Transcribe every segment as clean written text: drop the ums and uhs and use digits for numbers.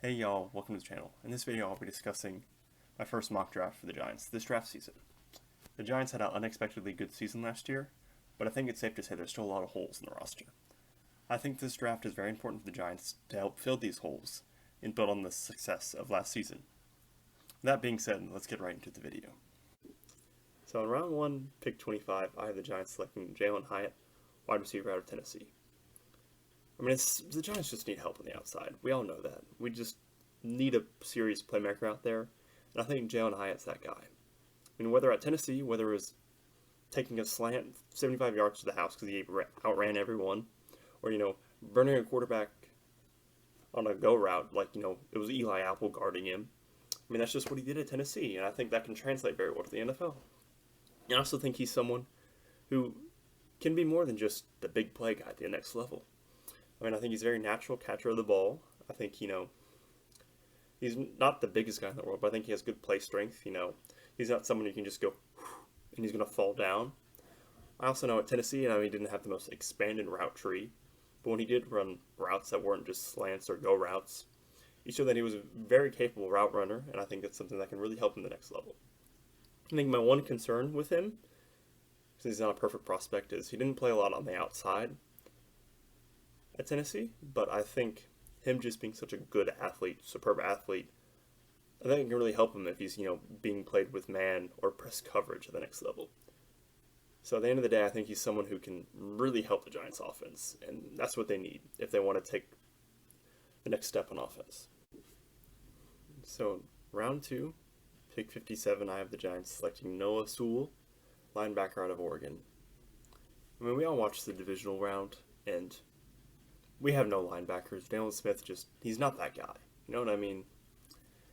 Hey y'all, welcome to the channel. In this video I'll be discussing my first mock draft for the Giants this draft season. The Giants had an unexpectedly good season last year, but I think it's safe to say there's still a lot of holes in the roster. I think this draft is very important for the Giants to help fill these holes and build on the success of last season. That being said, let's get right into the video. So in round 1, pick 25, I have the Giants selecting Jalin Hyatt, wide receiver out of Tennessee. The Giants just need help on the outside. We all know that. We just need a serious playmaker out there, and I think Jalin Hyatt's that guy. Whether at Tennessee, whether it was taking a slant 75 yards to the house because he outran everyone, or, burning a quarterback on a go route like, it was Eli Apple guarding him. That's just what he did at Tennessee, and I think that can translate very well to the NFL. I also think he's someone who can be more than just the big play guy at the next level. I think he's a very natural catcher of the ball. I think, he's not the biggest guy in the world, but I think he has good play strength. He's not someone who can just go and he's going to fall down. I also know at Tennessee, he didn't have the most expanded route tree, but when he did run routes that weren't just slants or go routes, he showed that he was a very capable route runner, and I think that's something that can really help him the next level. I think my one concern with him, since he's not a perfect prospect, is he didn't play a lot on the outside at Tennessee, but I think him just being such a good athlete, superb athlete, I think it can really help him if he's, being played with man or press coverage at the next level. So at the end of the day, I think he's someone who can really help the Giants offense, and that's what they need if they want to take the next step on offense. So round 2, pick 57, I have the Giants selecting Noah Sewell, linebacker out of Oregon. We all watched the divisional round, and we have no linebackers. Daniel Smith he's not that guy. You know what I mean?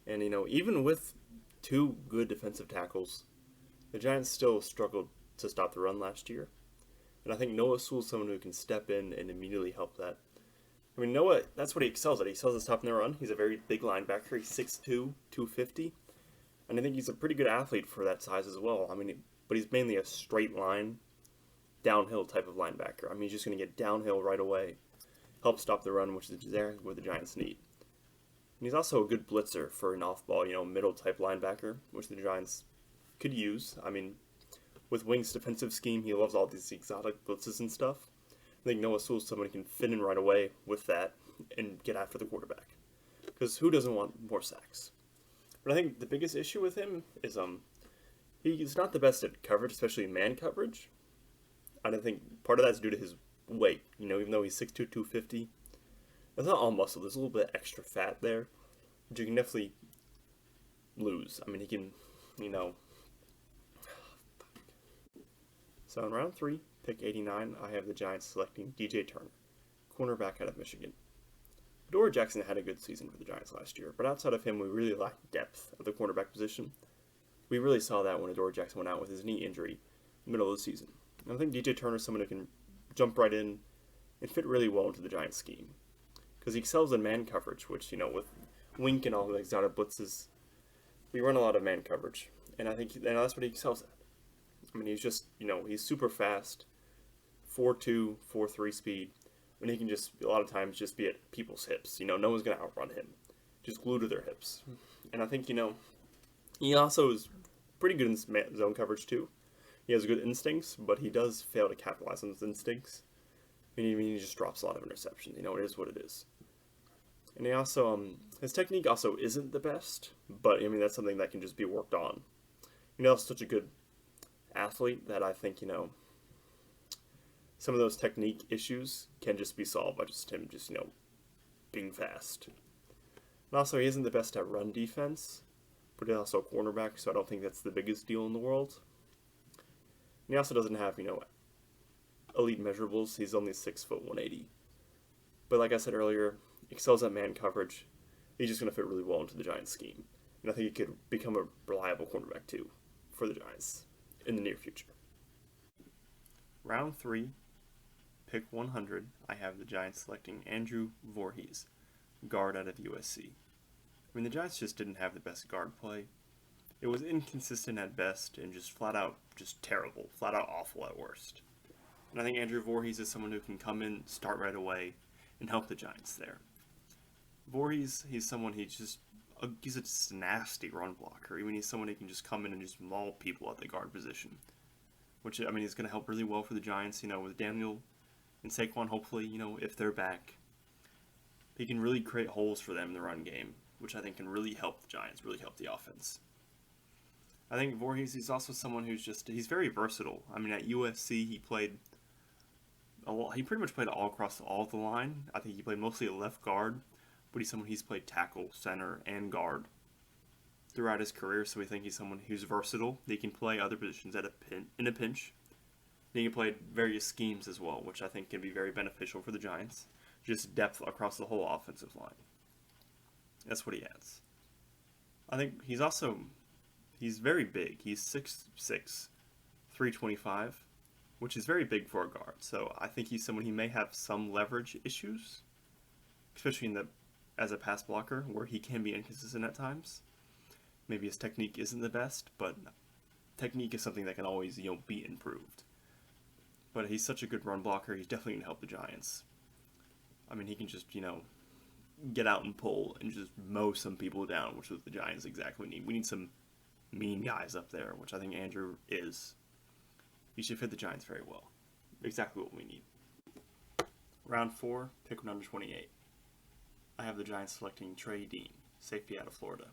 And, even with 2 good defensive tackles, the Giants still struggled to stop the run last year. And I think Noah Sewell's someone who can step in and immediately help that. Noah, that's what he excels at. He excels at stopping the run. He's a very big linebacker. He's 6'2", 250. And I think he's a pretty good athlete for that size as well. But he's mainly a straight line, downhill type of linebacker. He's just going to get downhill right away, help stop the run, which is exactly what the Giants need. And he's also a good blitzer for an off-ball, middle-type linebacker, which the Giants could use. With Wing's defensive scheme, he loves all these exotic blitzes and stuff. I think Noah Sewell's someone who can fit in right away with that and get after the quarterback. Because who doesn't want more sacks? But I think the biggest issue with him is he's not the best at coverage, especially man coverage. I think part of that's due to his weight. Even though he's 6'2", 250, it's not all muscle. There's a little bit extra fat there, which you can definitely lose. He can, So in round 3, pick 89, I have the Giants selecting DJ Turner, cornerback out of Michigan. Adoree Jackson had a good season for the Giants last year, but outside of him, we really lacked depth at the cornerback position. We really saw that when Adoree Jackson went out with his knee injury in the middle of the season. And I think DJ Turner is someone who can jump right in and fit really well into the Giants scheme. Because he excels in man coverage, which, with Wink and all the exotic blitzes, we run a lot of man coverage. And I think that's what he excels at. He's just, he's super fast, 4.2, 4.3 speed, and he can just, a lot of times, just be at people's hips. No one's going to outrun him. Just glued to their hips. And I think, he also is pretty good in zone coverage, too. He has good instincts, but he does fail to capitalize on those instincts. He just drops a lot of interceptions. It is what it is. And he also, his technique also isn't the best, but that's something that can just be worked on. He's such a good athlete that I think, some of those technique issues can just be solved by just him being fast. And also, he isn't the best at run defense, but he's also a cornerback, so I don't think that's the biggest deal in the world. And he also doesn't have, elite measurables. He's only 6', 180. But like I said earlier, excels at man coverage. He's just going to fit really well into the Giants scheme. And I think he could become a reliable cornerback too for the Giants in the near future. Round 3, pick 100, I have the Giants selecting Andrew Voorhees, guard out of USC. The Giants just didn't have the best guard play. It was inconsistent at best and just flat out terrible, flat out awful at worst. And I think Andrew Voorhees is someone who can come in, start right away, and help the Giants there. Voorhees, he's someone he's a just nasty run blocker. I mean, he's someone who can just come in and just maul people at the guard position, which I mean is going to help really well for the Giants. With Daniel and Saquon, hopefully, if they're back, he can really create holes for them in the run game, which I think can really help the Giants, really help the offense. I think Voorhees, he's also someone he's very versatile. I mean, at USC, he played a lot. He pretty much played all across all of the line. I think he played mostly at left guard, but he's played tackle, center, and guard throughout his career. So we think he's someone who's versatile. He can play other positions in a pinch. He can play various schemes as well, which I think can be very beneficial for the Giants. Just depth across the whole offensive line. That's what he adds. I think he's very big. He's 6'6", 325, which is very big for a guard. So I think he's someone he may have some leverage issues, especially as a pass blocker, where he can be inconsistent at times. Maybe his technique isn't the best, but technique is something that can always be improved. But he's such a good run blocker. He's definitely going to help the Giants. I mean, he can just get out and pull and just mow some people down, which is what the Giants exactly need. We need some mean guys up there, which I think Andrew is. He should fit the Giants very well. Exactly what we need. Round 4, pick number 28. I have the Giants selecting Trey Dean, safety out of Florida.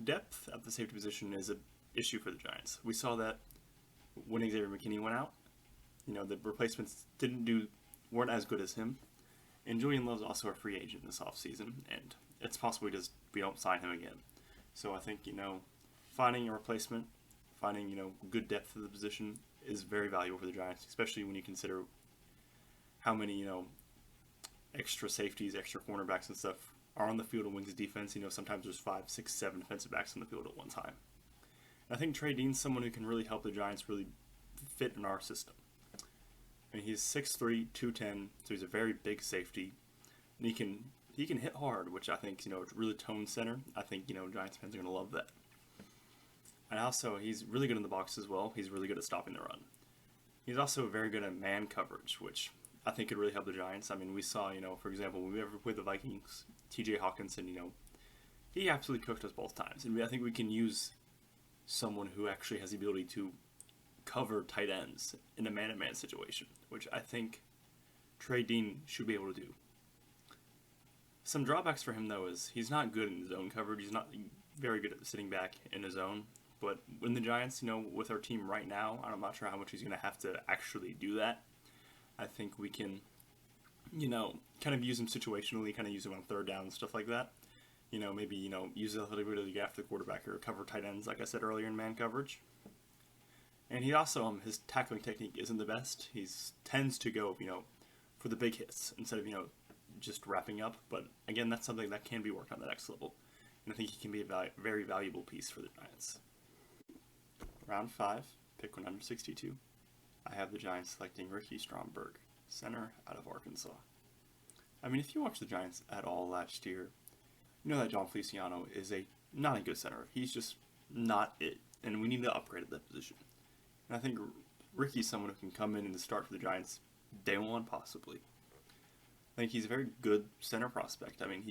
Depth at the safety position is an issue for the Giants. We saw that when Xavier McKinney went out. The replacements weren't as good as him. And Julian Love's also a free agent this offseason, and it's possible we don't sign him again. So I think, finding a replacement, finding, good depth of the position is very valuable for the Giants, especially when you consider how many, extra safeties, extra cornerbacks and stuff are on the field of Wings defense. Sometimes there's 5, 6, 7 defensive backs on the field at one time. And I think Trey Dean's someone who can really help the Giants really fit in our system. And he's 6'3", 210, so he's a very big safety. And he can hit hard, which I think, really tone center. I think, Giants fans are going to love that. And also, he's really good in the box as well. He's really good at stopping the run. He's also very good at man coverage, which I think could really help the Giants. I mean, we saw, for example, when we ever played the Vikings, TJ Hawkinson, he absolutely cooked us both times. And I think we can use someone who actually has the ability to cover tight ends in a man-to-man situation, which I think Trey Dean should be able to do. Some drawbacks for him, though, is he's not good in zone coverage. He's not very good at sitting back in his zone. But when the Giants, with our team right now, I'm not sure how much he's going to have to actually do that. I think we can, kind of use him situationally, kind of use him on third down and stuff like that. Maybe, use the ability to get after the quarterback or cover tight ends, like I said earlier, in man coverage. And he also, his tackling technique isn't the best. He tends to go, for the big hits instead of, just wrapping up. But again, that's something that can be worked on the next level. And I think he can be a very valuable piece for the Giants. Round 5, pick number 62. I have the Giants selecting Ricky Stromberg, center out of Arkansas. I mean, if you watch the Giants at all last year, you know that John Feliciano is not a good center. He's just not it. And we need to upgrade at that position. And I think Ricky's someone who can come in and start for the Giants day one, possibly. I think he's a very good center prospect. I mean,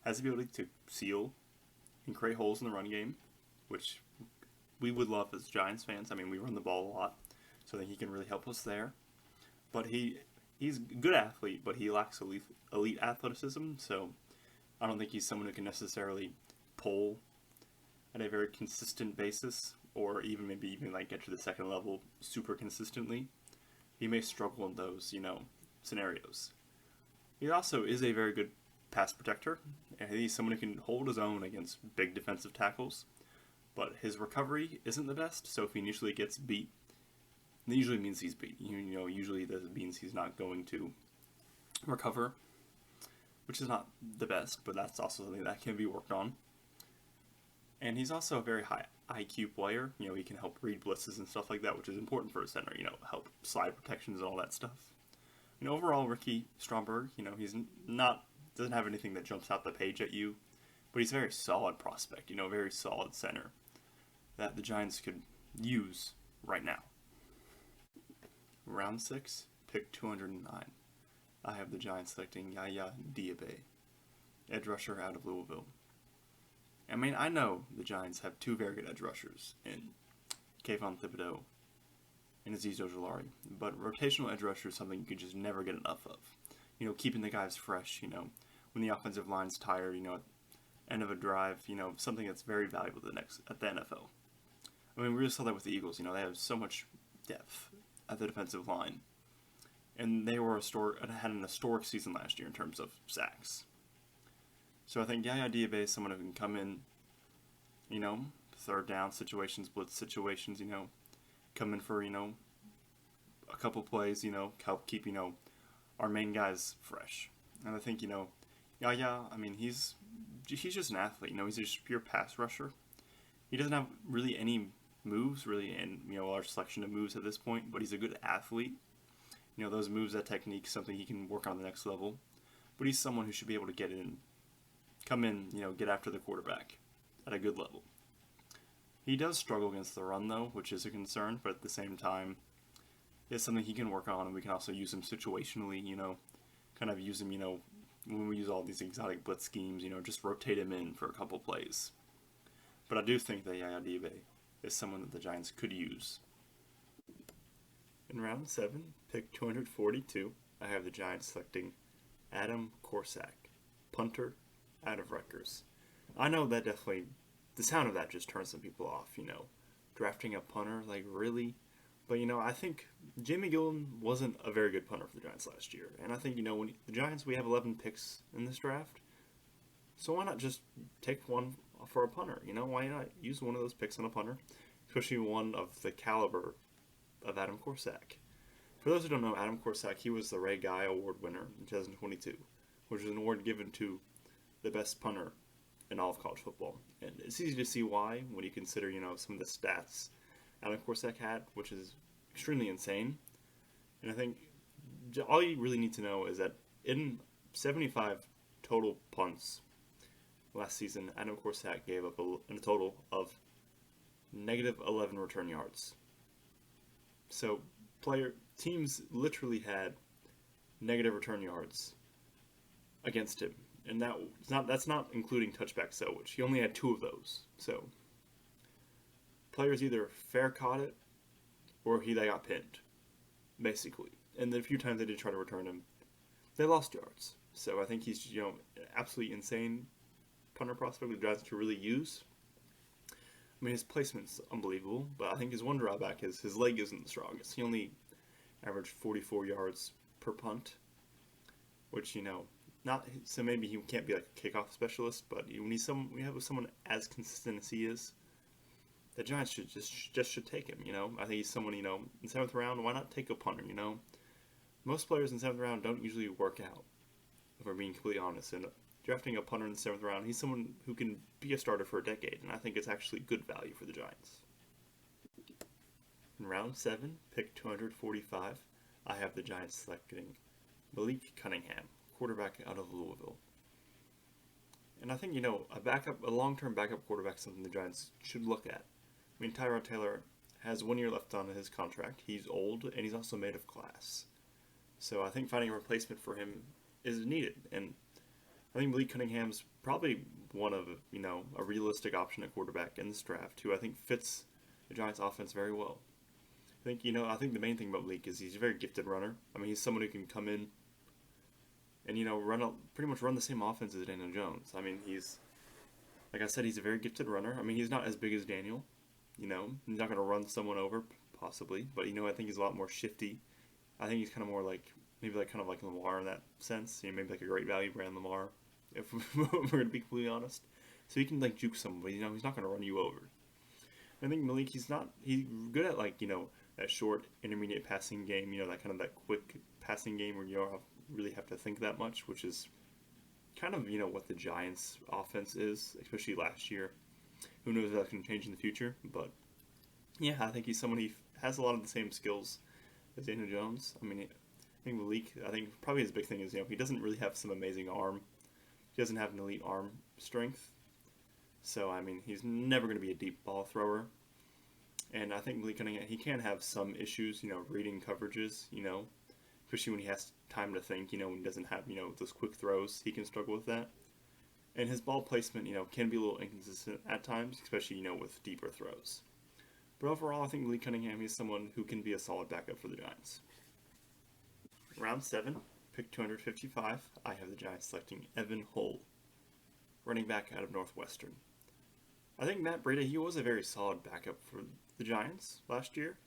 has the ability to seal and create holes in the run game, which we would love as Giants fans. I mean, we run the ball a lot, so I think he can really help us there. But he's a good athlete, but he lacks elite athleticism, so I don't think he's someone who can necessarily pull at a very consistent basis, or maybe even get to the second level super consistently. He may struggle in those, scenarios. He also is a very good pass protector, and he's someone who can hold his own against big defensive tackles, but his recovery isn't the best, so if he initially gets beat, that usually means he's beat. Usually that means he's not going to recover, which is not the best, but that's also something that can be worked on. And he's also a very high IQ player. He can help read blitzes and stuff like that, which is important for a center, help slide protections and all that stuff. Overall, Ricky Stromberg, he's doesn't have anything that jumps out the page at you, but he's a very solid prospect, a very solid center that the Giants could use right now. Round 6, pick 209. I have the Giants selecting Yaya Diaby, edge rusher out of Louisville. I mean, I know the Giants have two very good edge rushers in Kayvon Thibodeau and Azeez Ojulari, but rotational edge rusher is something you can just never get enough of. Keeping the guys fresh, when the offensive line's tired, at the end of a drive, something that's very valuable at the NFL. I mean, we really saw that with the Eagles. They have so much depth at the defensive line, and they had an historic season last year in terms of sacks. So I think Yaya Diaby is someone who can come in, third down situations, blitz situations, come in for, a couple plays, help keep, our main guys fresh. And I think, Yaya, I mean, he's just an athlete, he's just a pure pass rusher. He doesn't have really any moves, and, a large selection of moves at this point, but he's a good athlete. Those moves, that technique, something he can work on the next level. But he's someone who should be able to come in, get after the quarterback at a good level. He does struggle against the run, though, which is a concern, but at the same time, it's something he can work on, and we can also use him situationally, kind of use him, when we use all these exotic blitz schemes, just rotate him in for a couple plays. But I do think that Yaya Diaby is someone that the Giants could use. In round 7, pick 242, I have the Giants selecting Adam Korsak, punter out of Rutgers. I know that definitely, the sound of that just turns some people off, drafting a punter, like really? But, I think Jamie Gillen wasn't a very good punter for the Giants last year. And I think, when the Giants, we have 11 picks in this draft. So why not just take one for a punter? Why not use one of those picks on a punter? Especially one of the caliber of Adam Korsak. For those who don't know, Adam Korsak, he was the Ray Guy Award winner in 2022, which is an award given to the best punter in all of college football. And it's easy to see why when you consider, some of the stats Adam Korsak had, which is extremely insane. And I think all you really need to know is that in 75 total punts last season, Adam Korsak gave up a total of negative 11 return yards. So teams literally had negative return yards against him. And that's not including touchbacks, though, which he only had 2 of those. So players either fair caught it or they got pinned, basically. And the few times they did try to return him, they lost yards. So I think he's absolutely insane punter prospect the Giants to really use. I mean, his placement's unbelievable, but I think his one drawback is his leg isn't the strongest. He only averaged 44 yards per punt, which not so maybe he can't be like a kickoff specialist, but when we have someone as consistent as he is, the Giants should take him. I think he's someone in 7th round. Why not take a punter? Most players in 7th round don't usually work out, if we're being completely honest. And drafting a punter in the 7th round, he's someone who can be a starter for a decade, and I think it's actually good value for the Giants. In round 7, pick 245, I have the Giants selecting Malik Cunningham, quarterback out of Louisville. And I think, a long-term backup quarterback is something the Giants should look at. I mean, Tyrod Taylor has 1 year left on his contract. He's old, and he's also made of glass. So I think finding a replacement for him is needed. And I think Malik Cunningham's probably one of, a realistic option at quarterback in this draft, who I think fits the Giants' offense very well. I think the main thing about Malik is he's a very gifted runner. I mean, he's someone who can come in and, pretty much run the same offense as Daniel Jones. I mean, like I said, he's a very gifted runner. I mean, he's not as big as Daniel, he's not going to run someone over, possibly, but, I think he's a lot more shifty. I think he's kind of more like Lamar in that sense, maybe like a great value brand Lamar, if we're going to be completely honest. So he can, juke somebody, he's not going to run you over. I think Malik, he's good at, that short, intermediate passing game, that quick passing game where you don't really have to think that much, which is kind of, what the Giants' offense is, especially last year. Who knows if that's going to change in the future, but yeah, I think he's someone, he has a lot of the same skills as Daniel Jones. I mean, I think Malik, probably his big thing is, he doesn't really have some amazing arm. He doesn't have an elite arm strength. So, I mean, he's never going to be a deep ball thrower. And I think Malik Cunningham, he can have some issues, reading coverages, especially when he has time to think, when he doesn't have, those quick throws, he can struggle with that. And his ball placement, can be a little inconsistent at times, especially, with deeper throws. But overall, I think Lee Cunningham is someone who can be a solid backup for the Giants. Round 7, pick 255, I have the Giants selecting Evan Hull, running back out of Northwestern. I think Matt Breida, he was a very solid backup for the Giants last year,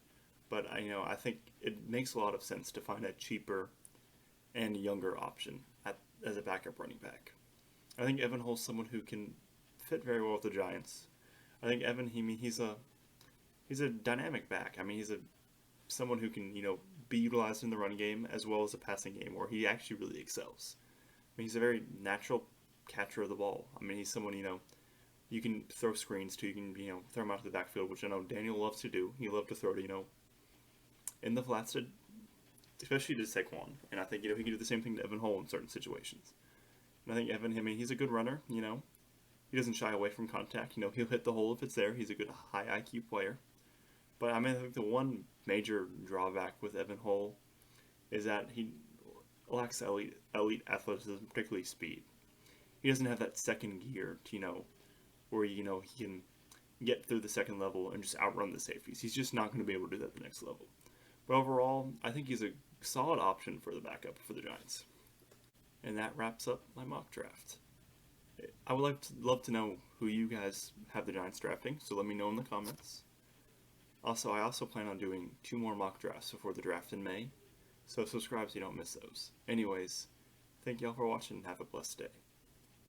but I think it makes a lot of sense to find a cheaper and younger option as a backup running back. I think Evan Hull's someone who can fit very well with the Giants. I think Evan, he's a dynamic back. He's someone who can be utilized in the run game as well as the passing game, where he actually really excels. He's a very natural catcher of the ball. He's someone you can throw screens to. You can throw him out to the backfield, which I know Daniel loves to do. He loves to throw to in the flats, especially to Saquon. And I think he can do the same thing to Evan Hull in certain situations. And I think Evan, he's a good runner. He doesn't shy away from contact. He'll hit the hole if it's there. He's a good high IQ player. But I think the one major drawback with Evan Hull is that he lacks elite athleticism, particularly speed. He doesn't have that second gear to, where he can get through the second level and just outrun the safeties. He's just not going to be able to do that at the next level. But overall, I think he's a solid option for the backup for the Giants. And that wraps up my mock draft. I would love to know who you guys have the Giants drafting, so let me know in the comments. I also plan on doing 2 more mock drafts before the draft in May, so subscribe so you don't miss those. Anyways, thank y'all for watching and have a blessed day.